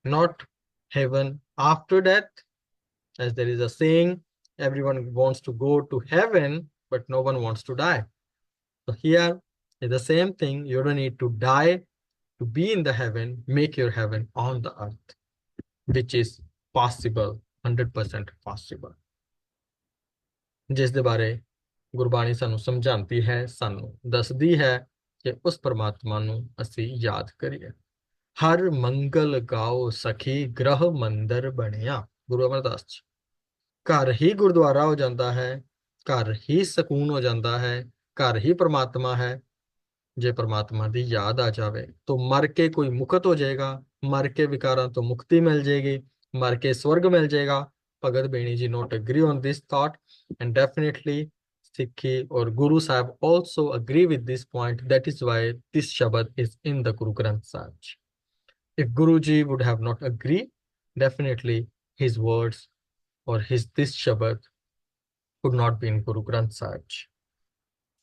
not heaven after death. As there is a saying, everyone wants to go to heaven, but no one wants to die. So here is the same thing. You don't need to die to be in the heaven. Make your heaven on the earth, which is possible, 100% possible. ਜਿਸ ਦੇ ਬਾਰੇ ਗੁਰਬਾਣੀ ਸਾਨੂੰ ਸਮਝਾਉਂਦੀ ਹੈ, ਸਾਨੂੰ ਦੱਸਦੀ ਹੈ ਕਿ ਉਸ ਪਰਮਾਤਮਾ ਨੂੰ ਅਸੀਂ ਯਾਦ ਕਰੀਏ। ਹਰ ਮੰਗਲ ਗਾਓ ਸਖੀ ਗ੍ਰਹ ਮੰਦਰ ਬਣਿਆ। ਗੁਰੂ ਅਮਰਦਾਸ ਜੀ, ਘਰ ਹੀ ਗੁਰਦੁਆਰਾ ਹੋ ਜਾਂਦਾ ਹੈ, ਘਰ ਹੀ ਸਕੂਨ ਹੋ ਜਾਂਦਾ ਹੈ, ਘਰ ਹੀ ਪਰਮਾਤਮਾ ਹੈ। ਜੇ ਪਰਮਾਤਮਾ ਦੀ ਯਾਦ ਆ ਜਾਵੇ ਤਾਂ ਮਰ ਕੇ ਕੋਈ ਮੁਕਤ ਹੋ ਜਾਏਗਾ, ਮਰ ਕੇ ਵਿਕਾਰਾਂ ਤੋਂ ਮੁਕਤੀ ਮਿਲ ਜਾਏਗੀ, ਮਰ ਕੇ ਸਵਰਗ ਮਿਲ ਜਾਏਗਾ, Bhagat Beni ji not agree on this thought, and definitely Sikhi or Guru Sahib also agree with this point. That is why this Shabad is in the Guru Granth Sahib Ji. If Guruji would have not agreed, definitely his words or his this Shabad could not be in Guru Granth Sahib Ji.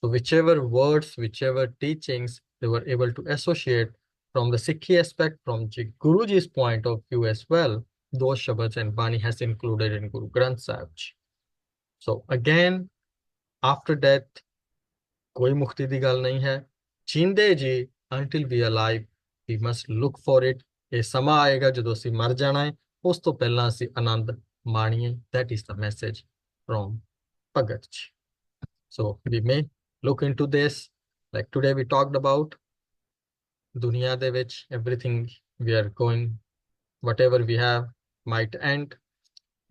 So whichever words, whichever teachings they were able to associate from the Sikhi aspect, from Guruji's point of view as well, those Shabads and Bani has included in Guru Granth Sahib Ji. So again, after death, कोई मुक्ति दी गल नहीं है. जींदे जी until we are alive, we must look for it. ਇਹ ਸਮਾਂ ਆਏਗਾ ਜਦੋਂ ਅਸੀਂ ਮਰ ਜਾਣਾ ਹੈ, ਉਸ ਤੋਂ ਪਹਿਲਾਂ ਅਸੀਂ ਆਨੰਦ ਮਾਣੀਏ. That is the message from Bhagat ji. So we may look into this. Like today we talked about ਦੁਨੀਆ ਦੇ ਵਿੱਚ everything we are going, whatever we have might end.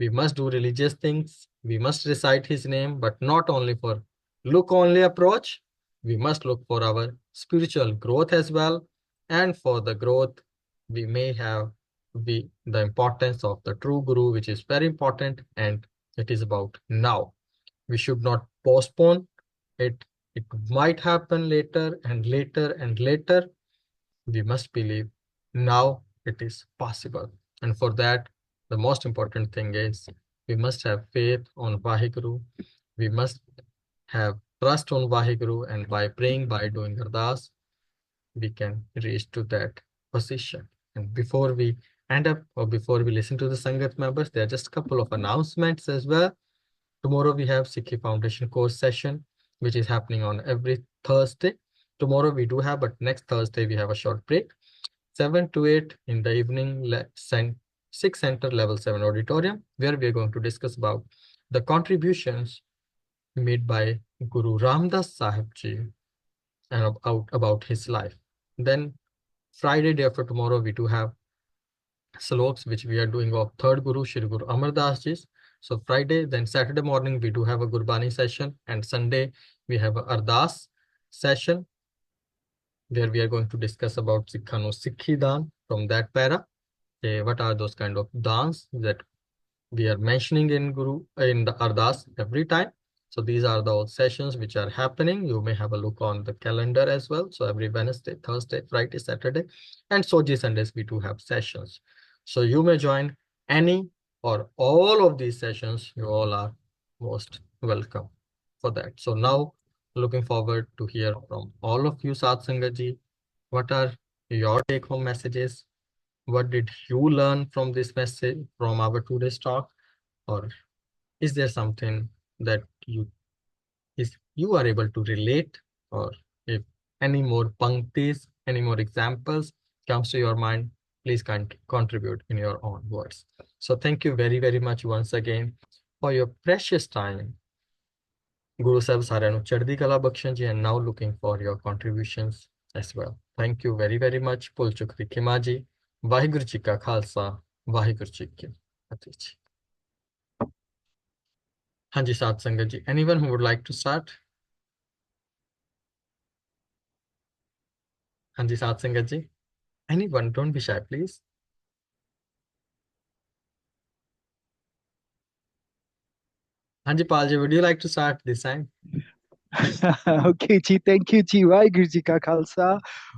We must do religious things. We must recite his name, but not only for look only approach. We must look for our spiritual growth as well. And for the growth, we may have the importance of the true Guru, which is very important, and it is about now. We should not postpone it. It might happen later and later and later. We must believe now it is possible. And for that, the most important thing is we must have faith on Vaheguru. We must have trust on Vaheguru, and by praying, by doing ardas, we can reach to that position. And before we end up, or before we listen to the Sangat members, there are just a couple of announcements as well. Tomorrow we have Sikhi Foundation course session, which is happening on every Thursday. Tomorrow we do have, but next Thursday we have a short break. 7 to 8 in the evening, Sikh Center Level 7 Auditorium, where we are going to discuss about the contributions made by Guru Ramdas Sahib Ji and about his life. Then Friday, day after tomorrow, we do have sloks, which we are doing of third Guru, Shri Guru Amar Das Ji. So Friday, then Saturday morning, we do have a Gurbani session, and Sunday, we have a Ardas session, where we are going to discuss about Sikhano Sikhi Dan from that para. What are those kind of dans that we are mentioning in the Ardas every time. So these are the sessions which are happening. You may have a look on the calendar as well. So every Wednesday, Thursday, Friday, Saturday, and Soji Sundays, we do have sessions. So you may join any or all of these sessions. You all are most welcome for that. So now, looking forward to hear from all of you, Sat Sangat Ji. What are your take-home messages? What did you learn from this message, from our today's talk? Or is there something that you are able to relate? Or if any more panktis, any more examples comes to your mind, please contribute in your own words. So thank you very, very much once again for your precious time. Guru Sahib ਸਾਰਿਆਂ ਨੂੰ ਚੜ੍ਹਦੀ ਕਲਾ ਬਖਸ਼ਣ ਜੀ, and now looking for your contributions as well. Thank you very, very much. ਭੁੱਲ ਚੁੱਕ ਦੀ ਖਿਮਾ ਜੀ. ਵਾਹਿਗੁਰੂ ਜੀ ਕਾ ਖਾਲਸਾ, ਵਾਹਿਗੁਰੂ ਜੀ ਕੀ ਫਤਿਹ ਜੀ. ਹਾਂਜੀ ਸਾਧ ਸੰਗਤ ਜੀ, anyone who would like to start? ਹਾਂਜੀ ਸਾਧ ਸੰਗਤ ਜੀ, anyone, don't be shy please. ਹਾਂਜੀ Pal ji, would you like to start this time? Okay, Ji, thank you, Ji. Vaheguru Ji ka Khalsa,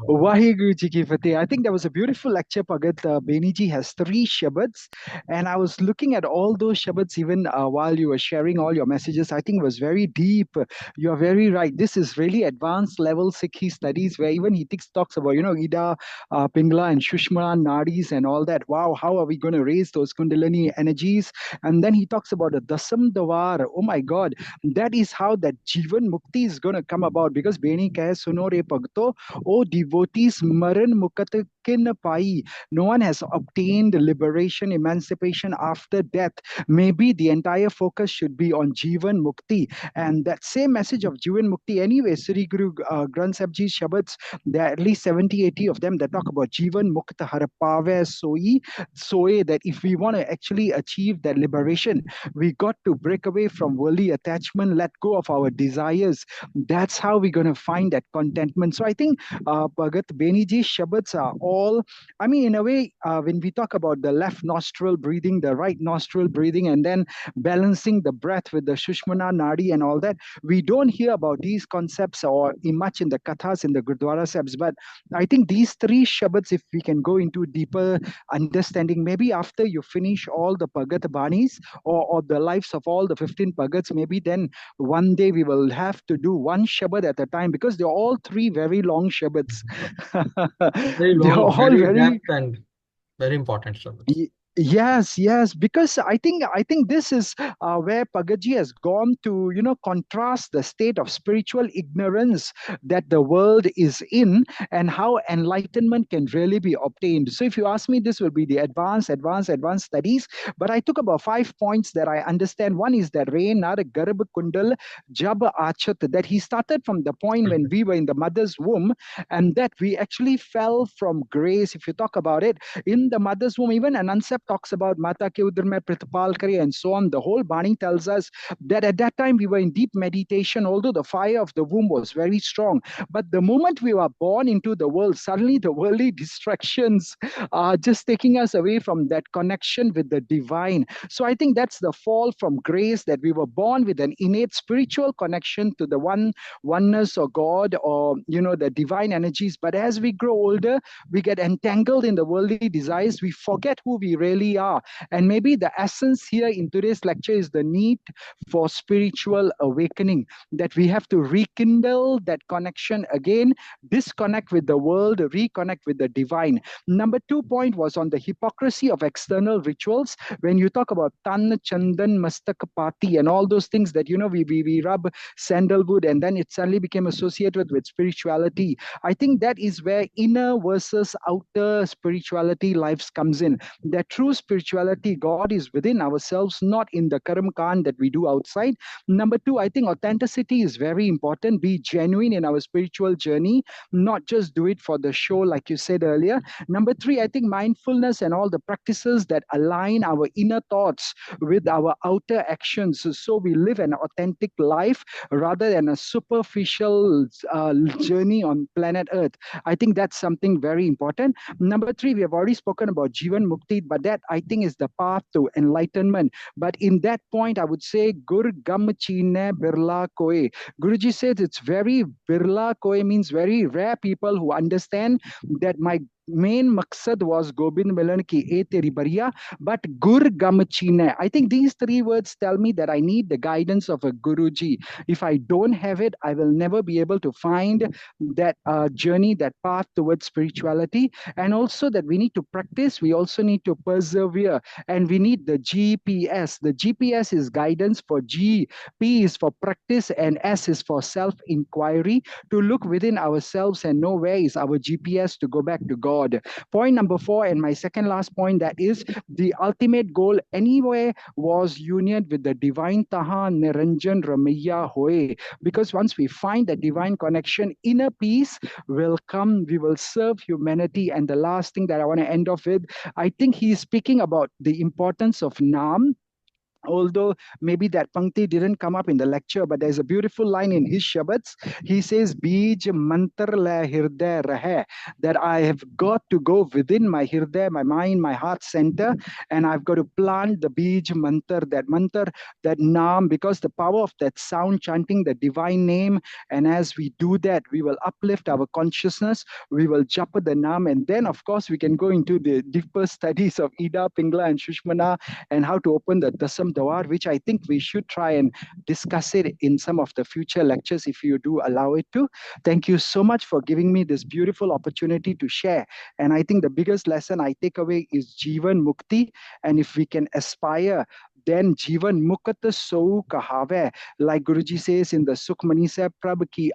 Vaheguru Ji ki Fateh. I think that was a beautiful lecture, Bhagat. Beni Ji has 3 shabads, and I was looking at all those shabads even while you were sharing all your messages. I think it was very deep. You are very right. This is really advanced level Sikhi studies, where even he talks about, Ida, Pingla, and Shushma, Nadis, and all that. Wow, how are we going to raise those Kundalini energies? And then he talks about the Dasam Dawar. Oh my God, that is how that Jivan Mukti is going to come about, because Beni kahe suno re bhagto, oh devotees maran mukat kin pai. No one has obtained liberation, emancipation after death. Maybe the entire focus should be on Jivan Mukti. And that same message of Jivan Mukti, anyway, Sri Guru Granth Sahib Ji's Shabads, there are at least 70, 80 of them that talk about Jivan Mukta Har Pave Soe, that if we want to actually achieve that liberation, we got to break away from worldly attachment, let go of our desires, happiness. That's how we're going to find that contentment. So I think Bhagat, Beni ji shabads are all, I mean, in a way, when we talk about the left nostril breathing, the right nostril breathing, and then balancing the breath with the Shushmana Nadi and all that, we don't hear about these concepts or much in the kathas, in the Gurdwara Sahibs. But I think these three shabads, if we can go into deeper understanding, maybe after you finish all the Bhagat Banis, or the lives of all the 15 Bhagats, maybe then one day we will have to do one Shabad at a time, because they're all three very long Shabads. Very They're long, all very very depth and very important shabats. Yes, yes, because I think this is where Pagaji has gone to, contrast the state of spiritual ignorance that the world is in, and how enlightenment can really be obtained. So if you ask me, this will be the advanced studies. But I took about 5 points that I understand. One is that Rain Nar Garb Kundal Jab Achat, that he started from the point when we were in the mother's womb, and that we actually fell from grace. If you talk about it, in the mother's womb, even Anansep talks about Mata ke udar mein pratipal kare and so on. The whole Bani tells us that at that time we were in deep meditation, although the fire of the womb was very strong. But the moment we were born into the world, suddenly the worldly distractions are just taking us away from that connection with the divine. So I think that's the fall from grace, that we were born with an innate spiritual connection to the oneness or God, or the divine energies. But as we grow older, we get entangled in the worldly desires, we forget who we really are. And maybe the essence here in today's lecture is the need for spiritual awakening, that we have to rekindle that connection again, disconnect with the world, reconnect with the divine. Number 2 point was on the hypocrisy of external rituals. When you talk about Tan, Chandan, Mastak Pati, and all those things that, we rub sandalwood, and then it suddenly became associated with spirituality. I think that is where inner versus outer spirituality lives comes in. That true spirituality, God is within ourselves, not in the karam kand that we do outside. Number two, I think authenticity is very important. Be genuine in our spiritual journey, not just do it for the show, like you said earlier. Number three, I think mindfulness and all the practices that align our inner thoughts with our outer actions. So we live an authentic life rather than a superficial journey on planet Earth. I think that's something very important. Number three, we have already spoken about Jivan Mukti, but that I think is the path to enlightenment. But in that point, I would say Gur Gam Chine Birla Koe. Guruji says it's very Birla Koe, means very rare people who understand that my main maksad was Gobind Milan ki e teri bariya, but Gur Gam Chine. I think these three words tell me that I need the guidance of a Guruji. If I don't have it, I will never be able to find that journey, that path towards spirituality. And also that we need to practice, we also need to persevere, and we need the GPS. The GPS is guidance for G, P is for practice, and S is for self inquiry, to look within ourselves and know where is our GPS to go back to God. Point number four, and my second last point, that is the ultimate goal anywhere was union with the divine Taha Niranjan Ramaya Hoye. Because once we find that divine connection, inner peace will come, we will serve humanity. And the last thing that I want to end off with, I think he's speaking about the importance of Nam, although maybe that pankti didn't come up in the lecture, but there's a beautiful line in his Shabads. He says, Bij mantar la hirday rahe, that I have got to go within my hirday, my mind, my heart center, and I've got to plant the Bij mantar, that naam, because the power of that sound chanting the divine name. And as we do that, we will uplift our consciousness, we will japa the naam, and then, of course, we can go into the deeper studies of Ida, Pingla, and Shushmana, and how to open the Dasam Dawar, which I think we should try and discuss it in some of the future lectures if you do allow it to. Thank you so much for giving me this beautiful opportunity to share. And I think the biggest lesson I take away is Jivan Mukti. And if we can aspire, then Jivan Mukat So Kahave, like Guruji says in the Sukhmani Se Prabh Ki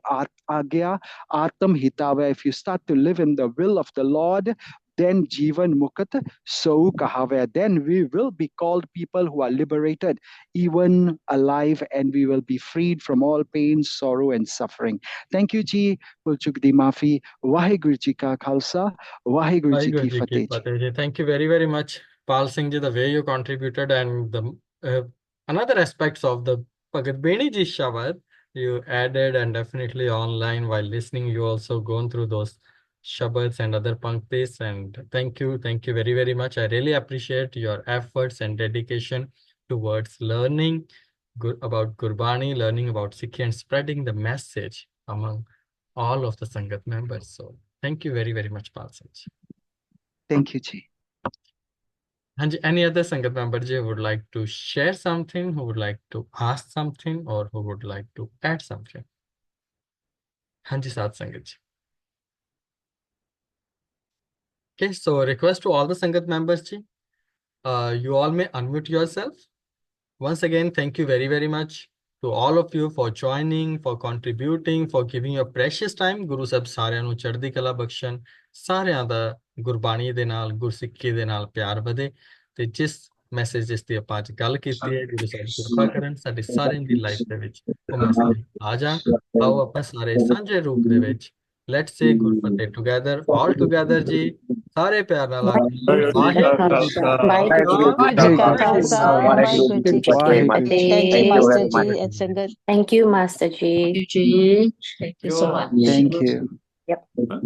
Agya Atam Hitave. If you start to live in the will of the Lord, then Jivan Mukat So Kahave. Then we will be called people who are liberated, even alive, and we will be freed from all pain, sorrow, and suffering. Thank you, Ji. Pulchuk di Mafi. Waheguru Ji Ka Khalsa. Waheguru Ji Bhagavad Ki Ji ki Fateh Ji. Fateh ji. Thank you very, very much, Pal Singh ji, the way you contributed, and the another aspects of the Bhagat Beni ji Shabad you added, and definitely online while listening, you also gone through those shabads and other panktis. And thank you very, very much. I really appreciate your efforts and dedication towards learning about Gurbani, learning about Sikh, and spreading the message among all of the Sangat members. So thank you very, very much, Palsaj. Thank you, Ji. And any other Sangat member ji who would like to share something, who would like to ask something, or who would like to add something? Hanji Sat Sangat ji. Okay, so request to all the Sangat members ji. You all may unmute yourself. Once again, thank you very, very much to all of you for joining, for contributing, for giving your precious time. Guru Sahib ਸਾਰਿਆਂ ਨੂੰ ਚੜ੍ਹਦੀ ਕਲਾ ਬਖਸ਼ਣ, ਸਾਰਿਆਂ ਦਾ ਗੁਰਬਾਣੀ ਦੇ ਨਾਲ, ਗੁਰਸਿੱਖੀ ਦੇ ਨਾਲ ਪਿਆਰ ਵਧੇ ਤੇ ਜਿਸ ਮੈਸੇਜ ਜਿਸ ਦੀ ਆਪਾਂ ਅੱਜ ਗੱਲ ਕੀਤੀ ਹੈ, ਗੁਰੂ ਸਾਹਿਬ ਕਿਰਪਾ ਕਰਨ ਸਾਡੇ ਸਾਰਿਆਂ ਦੀ ਲਾਈਫ ਦੇ ਵਿੱਚ ਉਹ ਮੈਸੇਜ ਆ ਜਾਣ। ਆਓ ਆਪਾਂ ਸਾਰੇ ਸਾਂਝੇ ਰੂਪ ਦੇ ਵਿੱਚ let's say Gurfateh together, all together ਜੀ, ਸਾਰੇ ਪਿਆਰ ਨਾਲ ਆਖੀਏ ਵਾਹਿਗੁਰੂ ਜੀ ਕਾ ਵਾਹਿਗੁਰੂ ਜੀ ਕਾ ਖਾਲਸਾ, ਵਾਹਿਗੁਰੂ ਜੀ ਕੀ ਫਤਿਹ। Thank you, Master Ji and Sangat. Thank you, Master Ji. Thank you, Ji. Thank you so much. Thank you. Yep.